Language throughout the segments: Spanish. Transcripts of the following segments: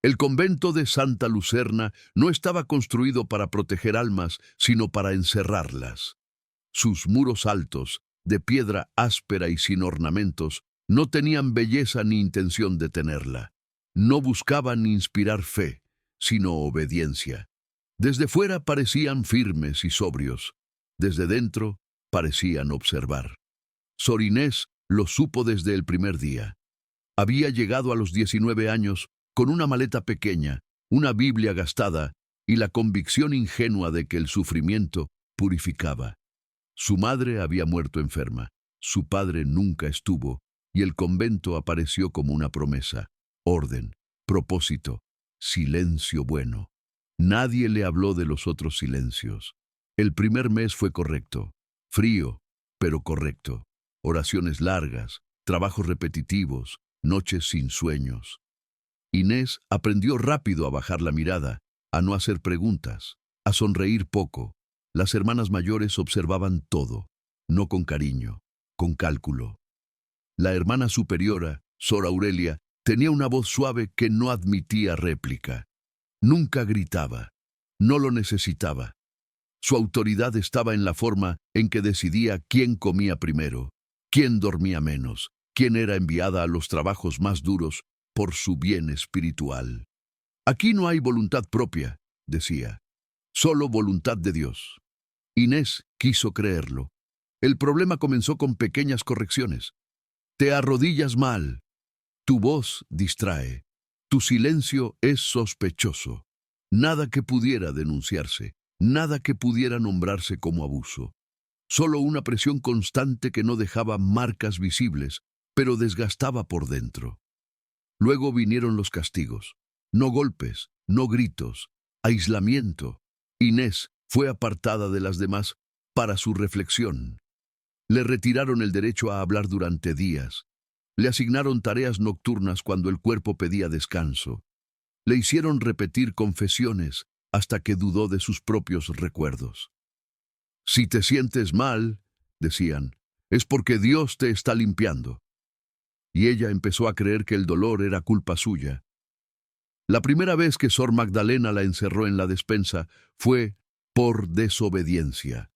El convento de Santa Lucerna no estaba construido para proteger almas, sino para encerrarlas. Sus muros altos, de piedra áspera y sin ornamentos, no tenían belleza ni intención de tenerla. No buscaban inspirar fe, sino obediencia. Desde fuera parecían firmes y sobrios. Desde dentro parecían observar. Sor Inés lo supo desde el primer día. Había llegado a los 19 años con una maleta pequeña, una Biblia gastada y la convicción ingenua de que el sufrimiento purificaba. Su madre había muerto enferma, su padre nunca estuvo, y el convento apareció como una promesa, orden, propósito, silencio bueno. Nadie le habló de los otros silencios. El primer mes fue correcto, frío, pero correcto. Oraciones largas, trabajos repetitivos, noches sin sueños. Inés aprendió rápido a bajar la mirada, a no hacer preguntas, a sonreír poco. Las hermanas mayores observaban todo, no con cariño, con cálculo. La hermana superiora, Sor Aurelia, tenía una voz suave que no admitía réplica. Nunca gritaba, no lo necesitaba. Su autoridad estaba en la forma en que decidía quién comía primero, quién dormía menos, quién era enviada a los trabajos más duros por su bien espiritual. Aquí no hay voluntad propia, decía, solo voluntad de Dios. Inés quiso creerlo. El problema comenzó con pequeñas correcciones. Te arrodillas mal. Tu voz distrae. Tu silencio es sospechoso. Nada que pudiera denunciarse, nada que pudiera nombrarse como abuso. Solo una presión constante que no dejaba marcas visibles, pero desgastaba por dentro. Luego vinieron los castigos. No golpes, no gritos, aislamiento. Inés fue apartada de las demás para su reflexión. Le retiraron el derecho a hablar durante días. Le asignaron tareas nocturnas cuando el cuerpo pedía descanso. Le hicieron repetir confesiones hasta que dudó de sus propios recuerdos. Si te sientes mal, decían, es porque Dios te está limpiando. Y ella empezó a creer que el dolor era culpa suya. La primera vez que Sor Magdalena la encerró en la despensa fue por desobediencia.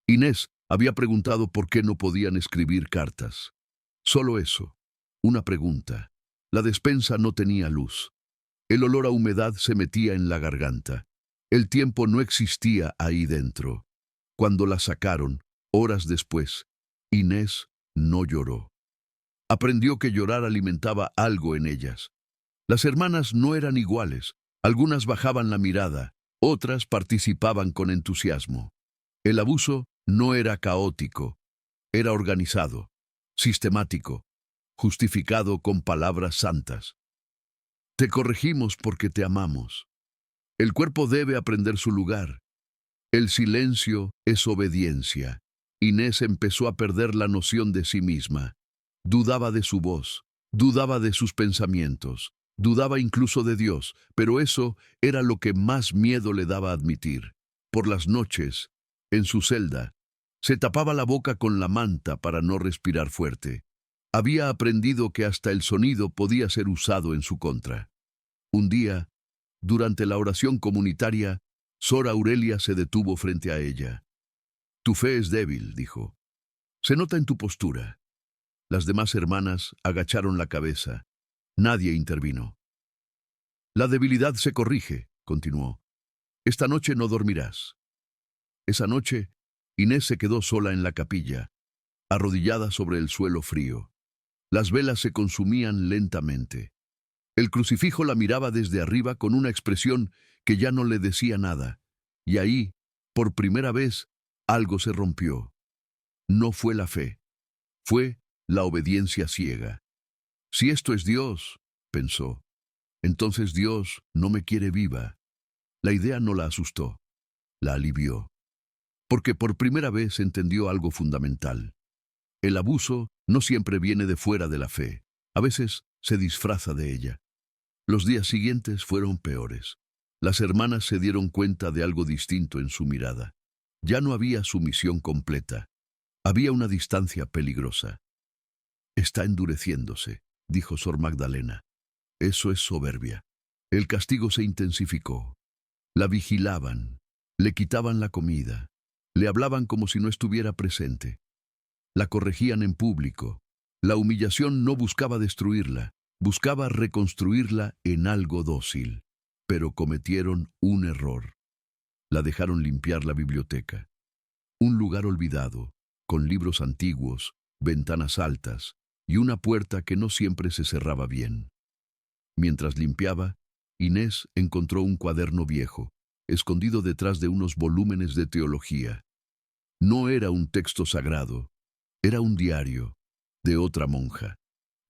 Inés había preguntado por qué no podían escribir cartas. Solo eso, una pregunta. La despensa no tenía luz. El olor a humedad se metía en la garganta. El tiempo no existía ahí dentro. Cuando la sacaron, horas después, Inés no lloró. Aprendió que llorar alimentaba algo en ellas. Las hermanas no eran iguales. Algunas bajaban la mirada, otras participaban con entusiasmo. El abuso no era caótico, era organizado, sistemático, justificado con palabras santas. Te corregimos porque te amamos. El cuerpo debe aprender su lugar. El silencio es obediencia. Inés empezó a perder la noción de sí misma. Dudaba de su voz, dudaba de sus pensamientos, dudaba incluso de Dios, pero eso era lo que más miedo le daba admitir. Por las noches, en su celda, se tapaba la boca con la manta para no respirar fuerte. Había aprendido que hasta el sonido podía ser usado en su contra. Un día, durante la oración comunitaria, Sor Aurelia se detuvo frente a ella. Tu fe es débil, dijo. Se nota en tu postura. Las demás hermanas agacharon la cabeza. Nadie intervino. La debilidad se corrige, continuó. Esta noche no dormirás. Esa noche, Inés se quedó sola en la capilla, arrodillada sobre el suelo frío. Las velas se consumían lentamente. El crucifijo la miraba desde arriba con una expresión que ya no le decía nada. Y ahí, por primera vez, algo se rompió. No fue la fe, fue la obediencia ciega. Si esto es Dios, pensó, entonces Dios no me quiere viva. La idea no la asustó, la alivió. Porque por primera vez entendió algo fundamental. El abuso no siempre viene de fuera de la fe, a veces se disfraza de ella. Los días siguientes fueron peores. Las hermanas se dieron cuenta de algo distinto en su mirada. Ya no había sumisión completa. Había una distancia peligrosa. Está endureciéndose, dijo Sor Magdalena. Eso es soberbia. El castigo se intensificó. La vigilaban, le quitaban la comida, le hablaban como si no estuviera presente. La corregían en público. La humillación no buscaba destruirla, buscaba reconstruirla en algo dócil. Pero cometieron un error. La dejaron limpiar la biblioteca. Un lugar olvidado, con libros antiguos, ventanas altas y una puerta que no siempre se cerraba bien. Mientras limpiaba, Inés encontró un cuaderno viejo, escondido detrás de unos volúmenes de teología. No era un texto sagrado, era un diario de otra monja.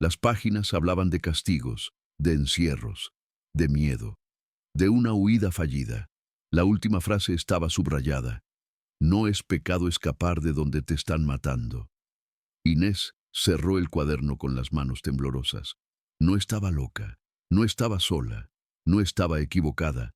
Las páginas hablaban de castigos, de encierros, de miedo, de una huida fallida. La última frase estaba subrayada. No es pecado escapar de donde te están matando. Inés cerró el cuaderno con las manos temblorosas. No estaba loca, no estaba sola, no estaba equivocada.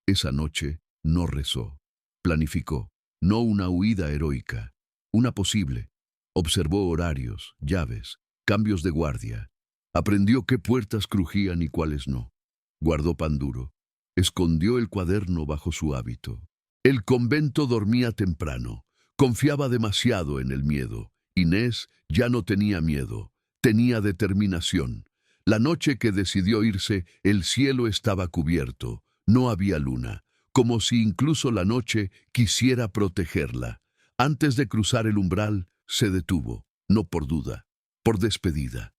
Esa noche no rezó, planificó, no una huida heroica, una posible. Observó horarios, llaves, cambios de guardia. Aprendió qué puertas crujían y cuáles no. Guardó pan duro. Escondió el cuaderno bajo su hábito. El convento dormía temprano. Confiaba demasiado en el miedo. Inés ya no tenía miedo, tenía determinación. La noche que decidió irse, el cielo estaba cubierto. No había luna, como si incluso la noche quisiera protegerla. Antes de cruzar el umbral, se detuvo, no por duda, por despedida.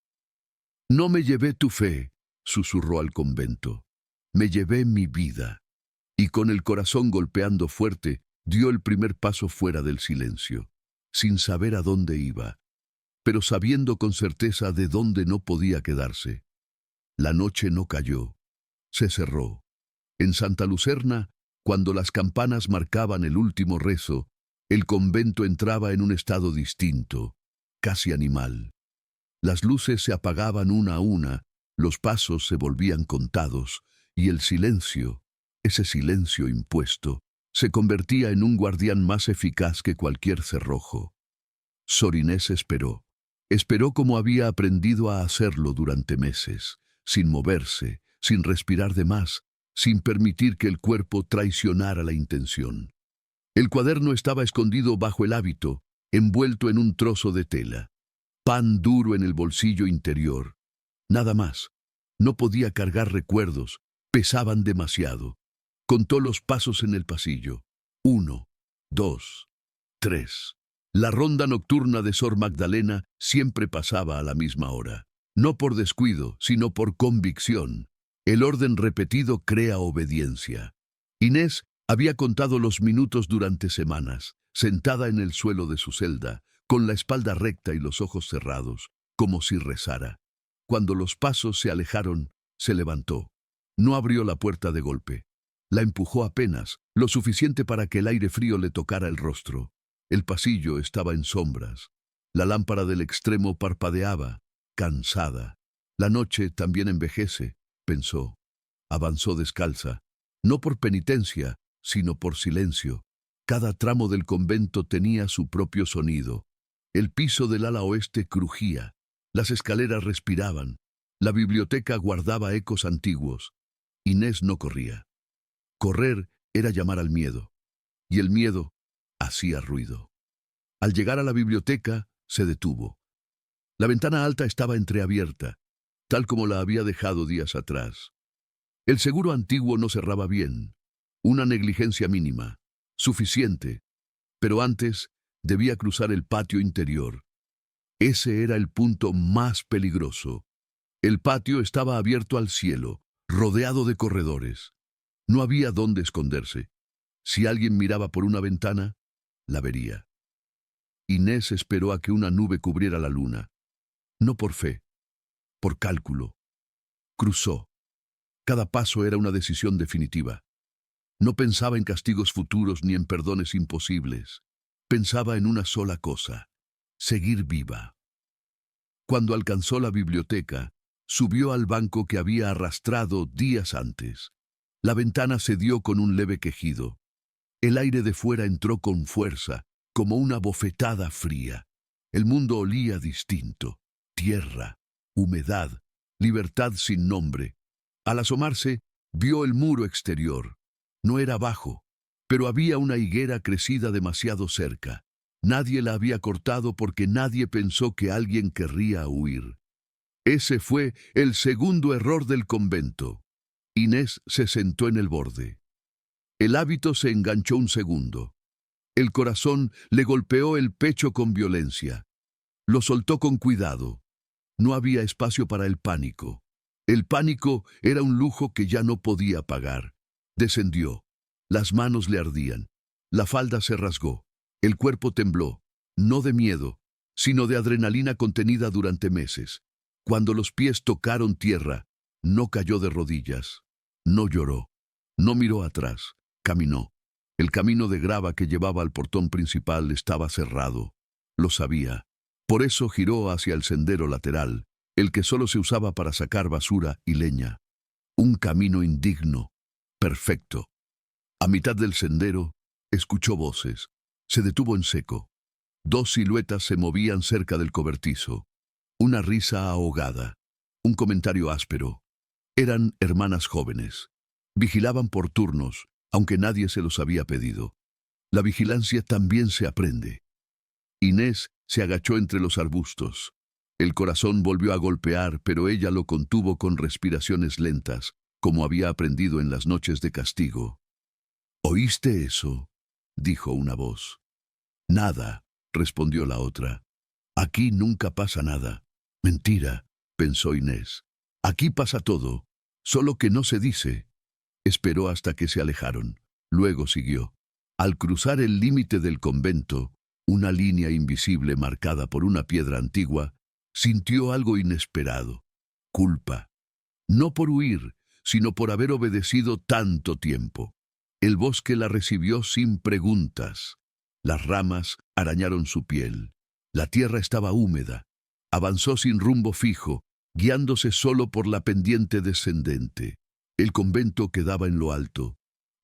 No me llevé tu fe, susurró al convento. Me llevé mi vida. Y con el corazón golpeando fuerte, dio el primer paso fuera del silencio, sin saber a dónde iba, pero sabiendo con certeza de dónde no podía quedarse. La noche no cayó, se cerró. En Santa Lucerna, cuando las campanas marcaban el último rezo, el convento entraba en un estado distinto, casi animal. Las luces se apagaban una a una, los pasos se volvían contados, y el silencio, ese silencio impuesto, se convertía en un guardián más eficaz que cualquier cerrojo. Sor Inés esperó. Esperó como había aprendido a hacerlo durante meses, sin moverse, sin respirar de más, sin permitir que el cuerpo traicionara la intención. El cuaderno estaba escondido bajo el hábito, envuelto en un trozo de tela. Pan duro en el bolsillo interior. Nada más. No podía cargar recuerdos, pesaban demasiado. Contó los pasos en el pasillo. 1, 2, 3. La ronda nocturna de Sor Magdalena siempre pasaba a la misma hora. No por descuido, sino por convicción. El orden repetido crea obediencia. Inés había contado los minutos durante semanas, sentada en el suelo de su celda, con la espalda recta y los ojos cerrados, como si rezara. Cuando los pasos se alejaron, se levantó. No abrió la puerta de golpe. La empujó apenas, lo suficiente para que el aire frío le tocara el rostro. El pasillo estaba en sombras. La lámpara del extremo parpadeaba, cansada. La noche también envejece, pensó. Avanzó descalza, no por penitencia, sino por silencio. Cada tramo del convento tenía su propio sonido. El piso del ala oeste crujía, las escaleras respiraban, la biblioteca guardaba ecos antiguos. Inés no corría. Correr era llamar al miedo, y el miedo hacía ruido. Al llegar a la biblioteca, se detuvo. La ventana alta estaba entreabierta, tal como la había dejado días atrás. El seguro antiguo no cerraba bien, una negligencia mínima, suficiente, pero antes debía cruzar el patio interior. Ese era el punto más peligroso. El patio estaba abierto al cielo, rodeado de corredores. No había dónde esconderse. Si alguien miraba por una ventana, la vería. Inés esperó a que una nube cubriera la luna. No por fe, por cálculo. Cruzó. Cada paso era una decisión definitiva. No pensaba en castigos futuros ni en perdones imposibles. Pensaba en una sola cosa: seguir viva. Cuando alcanzó la biblioteca, subió al banco que había arrastrado días antes. La ventana cedió con un leve quejido. El aire de fuera entró con fuerza, como una bofetada fría. El mundo olía distinto. Tierra, humedad, libertad sin nombre. Al asomarse, Vio el muro exterior. No era bajo, pero había una higuera crecida demasiado cerca. Nadie la había cortado porque nadie pensó que alguien querría huir. Ese fue el segundo error del convento. Inés se sentó en el borde. El hábito se enganchó un segundo. El corazón le golpeó el pecho con violencia. Lo soltó con cuidado. No había espacio para el pánico. El pánico era un lujo que ya no podía pagar. Descendió. Las manos le ardían. La falda se rasgó. El cuerpo tembló, no de miedo, sino de adrenalina contenida durante meses. Cuando los pies tocaron tierra, no cayó de rodillas. No lloró. No miró atrás. Caminó. El camino de grava que llevaba al portón principal estaba cerrado. Lo sabía. Por eso giró hacia el sendero lateral, el que solo se usaba para sacar basura y leña. Un camino indigno, perfecto. A mitad del sendero, escuchó voces. Se detuvo en seco. Dos siluetas se movían cerca del cobertizo. Una risa ahogada. Un comentario áspero. Eran hermanas jóvenes. Vigilaban por turnos, aunque nadie se los había pedido. La vigilancia también se aprende. Inés se agachó entre los arbustos. El corazón volvió a golpear, pero ella lo contuvo con respiraciones lentas, como había aprendido en las noches de castigo. ¿Oíste eso?, dijo una voz. Nada, respondió la otra. Aquí nunca pasa nada. Mentira, pensó Inés. Aquí pasa todo, solo que no se dice. Esperó hasta que se alejaron. Luego siguió. Al cruzar el límite del convento, una línea invisible marcada por una piedra antigua, sintió algo inesperado. Culpa. No por huir, sino por haber obedecido tanto tiempo. El bosque la recibió sin preguntas. Las ramas arañaron su piel. La tierra estaba húmeda. Avanzó sin rumbo fijo, guiándose solo por la pendiente descendente. El convento quedaba en lo alto.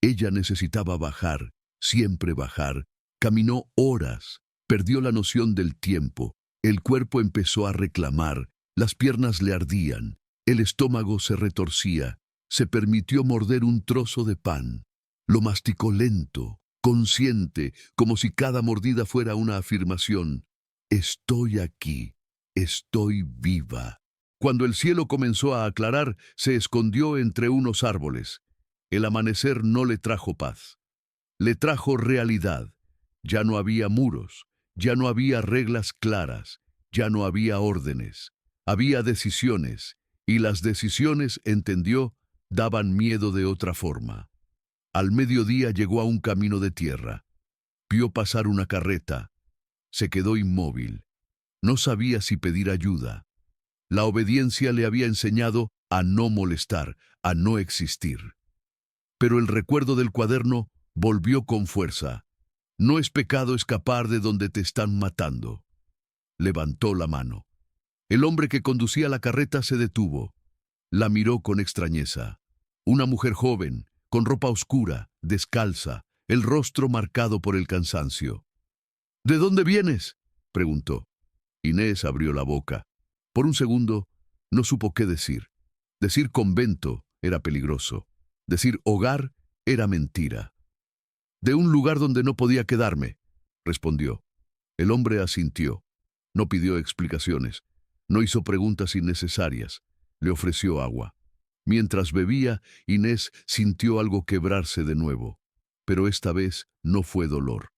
Ella necesitaba bajar, siempre bajar. Caminó horas, perdió la noción del tiempo. El cuerpo empezó a reclamar, las piernas le ardían, el estómago se retorcía. Se permitió morder un trozo de pan. Lo masticó lento, consciente, como si cada mordida fuera una afirmación. Estoy aquí, estoy viva. Cuando el cielo comenzó a aclarar, se escondió entre unos árboles. El amanecer no le trajo paz. Le trajo realidad. Ya no había muros, ya no había reglas claras, ya no había órdenes. Había decisiones, y las decisiones, entendió, daban miedo de otra forma. Al mediodía llegó a un camino de tierra. Vio pasar una carreta. Se quedó inmóvil. No sabía si pedir ayuda. La obediencia le había enseñado a no molestar, a no existir. Pero el recuerdo del cuaderno volvió con fuerza. No es pecado escapar de donde te están matando. Levantó la mano. El hombre que conducía la carreta se detuvo. La miró con extrañeza. Una mujer joven, con ropa oscura, descalza, el rostro marcado por el cansancio. ¿De dónde vienes?, preguntó. Inés abrió la boca. Por un segundo, no supo qué decir. Decir convento era peligroso. Decir hogar era mentira. De un lugar donde no podía quedarme, respondió. El hombre asintió. No pidió explicaciones. No hizo preguntas innecesarias. Le ofreció agua. Mientras bebía, Inés sintió algo quebrarse de nuevo. Pero esta vez no fue dolor.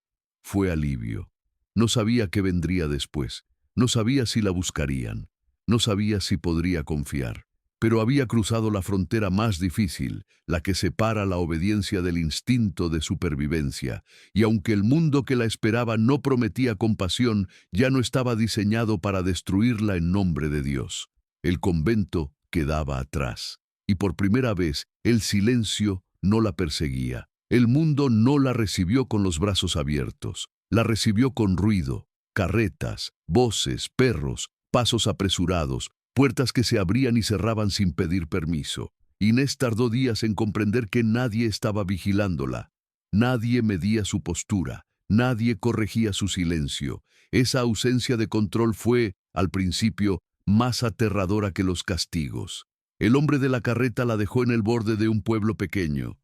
Fue alivio. No sabía qué vendría después. No sabía si la buscarían. No sabía si podría confiar. Pero había cruzado la frontera más difícil, la que separa la obediencia del instinto de supervivencia, y aunque el mundo que la esperaba no prometía compasión, ya no estaba diseñado para destruirla en nombre de Dios. El convento quedaba atrás, y por primera vez el silencio no la perseguía. El mundo no la recibió con los brazos abiertos, la recibió con ruido, carretas, voces, perros, pasos apresurados, puertas que se abrían y cerraban sin pedir permiso. Inés tardó días en comprender que nadie estaba vigilándola. Nadie medía su postura, nadie corregía su silencio. Esa ausencia de control fue, al principio, más aterradora que los castigos. El hombre de la carreta la dejó en el borde de un pueblo pequeño.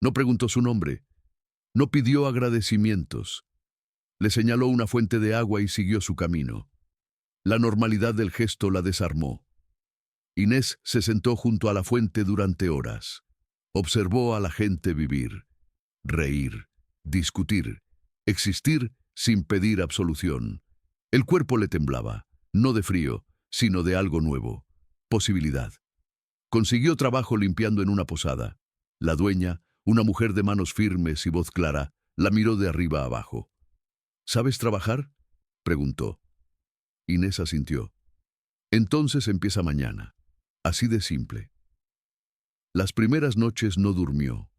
No preguntó su nombre, no pidió agradecimientos. Le señaló una fuente de agua y siguió su camino. La normalidad del gesto la desarmó. Inés se sentó junto a la fuente durante horas. Observó a la gente vivir, reír, discutir, existir sin pedir absolución. El cuerpo le temblaba, no de frío, sino de algo nuevo, posibilidad. Consiguió trabajo limpiando en una posada. La dueña, una mujer de manos firmes y voz clara, la miró de arriba a abajo. ¿Sabes trabajar?, preguntó. Inés asintió. Entonces empieza mañana. Así de simple. Las primeras noches no durmió.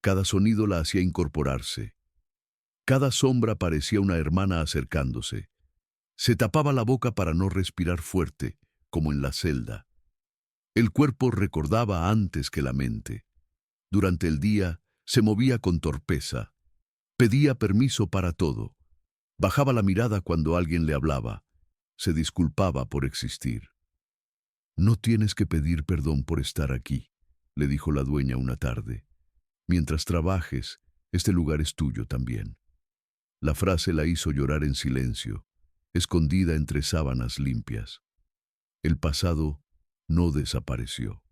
Cada sonido la hacía incorporarse. Cada sombra parecía una hermana acercándose. Se tapaba la boca para no respirar fuerte, como en la celda. El cuerpo recordaba antes que la mente. Durante el día se movía con torpeza. Pedía permiso para todo. Bajaba la mirada cuando alguien le hablaba. Se disculpaba por existir. «No tienes que pedir perdón por estar aquí», le dijo la dueña una tarde. «Mientras trabajes, este lugar es tuyo también». La frase la hizo llorar en silencio, escondida entre sábanas limpias. El pasado no desapareció,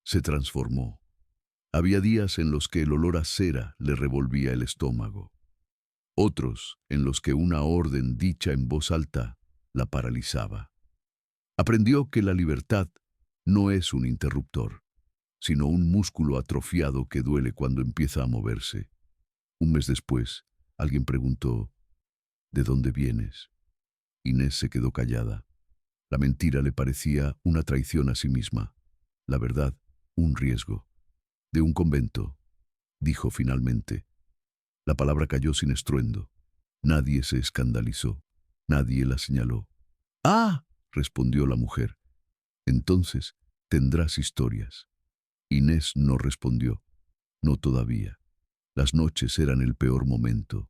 se transformó. Había días en los que el olor a cera le revolvía el estómago. Otros en los que una orden dicha en voz alta la paralizaba. Aprendió que la libertad no es un interruptor, sino un músculo atrofiado que duele cuando empieza a moverse. Un mes después, alguien preguntó, «¿De dónde vienes?». Inés se quedó callada. La mentira le parecía una traición a sí misma. La verdad, un riesgo. «De un convento», dijo finalmente. La palabra cayó sin estruendo. Nadie se escandalizó. Nadie la señaló. «¡Ah!», respondió la mujer. «Entonces tendrás historias». Inés no respondió. No todavía. Las noches eran el peor momento.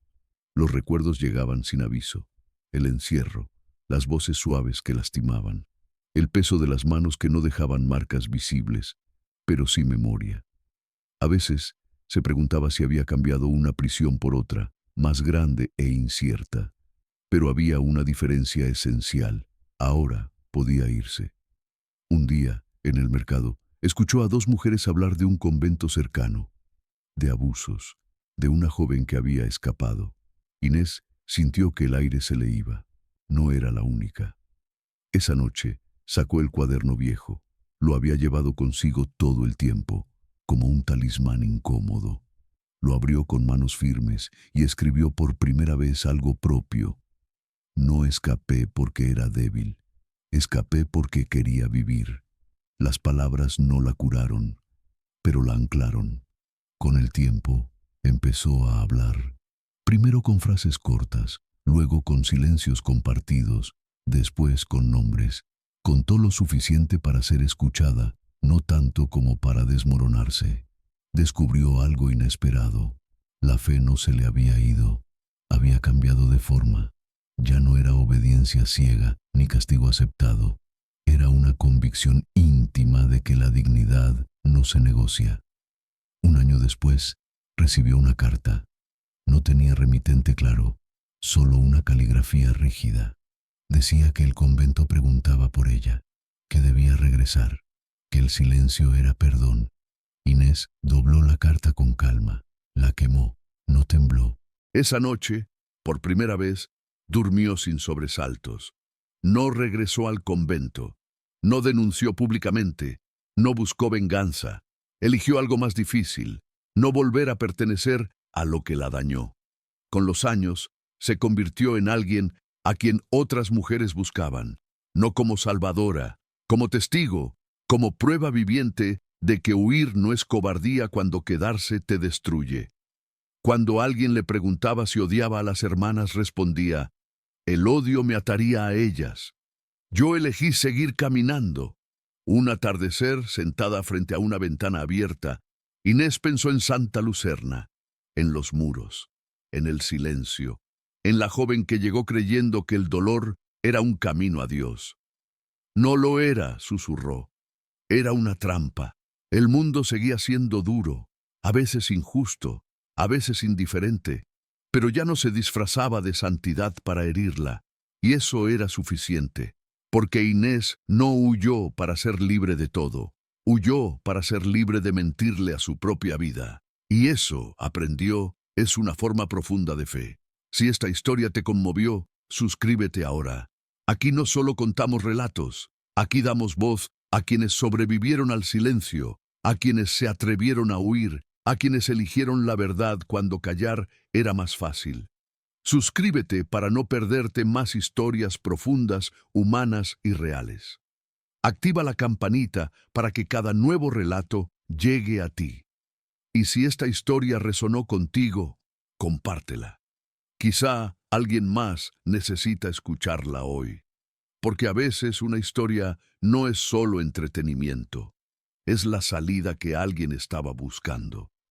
Los recuerdos llegaban sin aviso. El encierro, las voces suaves que lastimaban, el peso de las manos que no dejaban marcas visibles, pero sí memoria. A veces se preguntaba si había cambiado una prisión por otra, más grande e incierta. Pero había una diferencia esencial. Ahora podía irse. Un día, en el mercado, escuchó a dos mujeres hablar de un convento cercano, de abusos, de una joven que había escapado. Inés sintió que el aire se le iba. No era la única. Esa noche sacó el cuaderno viejo. Lo había llevado consigo todo el tiempo, como un talismán incómodo. Lo abrió con manos firmes y escribió por primera vez algo propio. «No escapé porque era débil. Escapé porque quería vivir». Las palabras no la curaron, pero la anclaron. Con el tiempo, empezó a hablar. Primero con frases cortas, luego con silencios compartidos, después con nombres. Contó lo suficiente para ser escuchada, no tanto como para desmoronarse. Descubrió algo inesperado. La fe no se le había ido. Había cambiado de forma. Ya no era obediencia ciega ni castigo aceptado. Era una convicción íntima de que la dignidad no se negocia. Un año después, recibió una carta. No tenía remitente claro, solo una caligrafía rígida. Decía que el convento preguntaba por ella, que debía regresar, que el silencio era perdón. Inés dobló la carta con calma, la quemó, no tembló. Esa noche, por primera vez, durmió sin sobresaltos. No regresó al convento. No denunció públicamente. No buscó venganza. Eligió algo más difícil, no volver a pertenecer a lo que la dañó. Con los años, se convirtió en alguien a quien otras mujeres buscaban, no como salvadora, como testigo, como prueba viviente de que huir no es cobardía cuando quedarse te destruye. Cuando alguien le preguntaba si odiaba a las hermanas, respondía, «El odio me ataría a ellas. Yo elegí seguir caminando». Un atardecer, sentada frente a una ventana abierta, Inés pensó en Santa Lucerna, en los muros, en el silencio, en la joven que llegó creyendo que el dolor era un camino a Dios. «No lo era», susurró. Era una trampa. El mundo seguía siendo duro, a veces injusto, a veces indiferente, pero ya no se disfrazaba de santidad para herirla, y eso era suficiente, porque Inés no huyó para ser libre de todo, huyó para ser libre de mentirle a su propia vida. Y eso, aprendió, es una forma profunda de fe. Si esta historia te conmovió, suscríbete ahora. Aquí no solo contamos relatos, aquí damos voz a quienes sobrevivieron al silencio, a quienes se atrevieron a huir, a quienes eligieron la verdad cuando callar era más fácil. Suscríbete para no perderte más historias profundas, humanas y reales. Activa la campanita para que cada nuevo relato llegue a ti. Y si esta historia resonó contigo, compártela. Quizá alguien más necesita escucharla hoy. Porque a veces una historia no es solo entretenimiento, es la salida que alguien estaba buscando.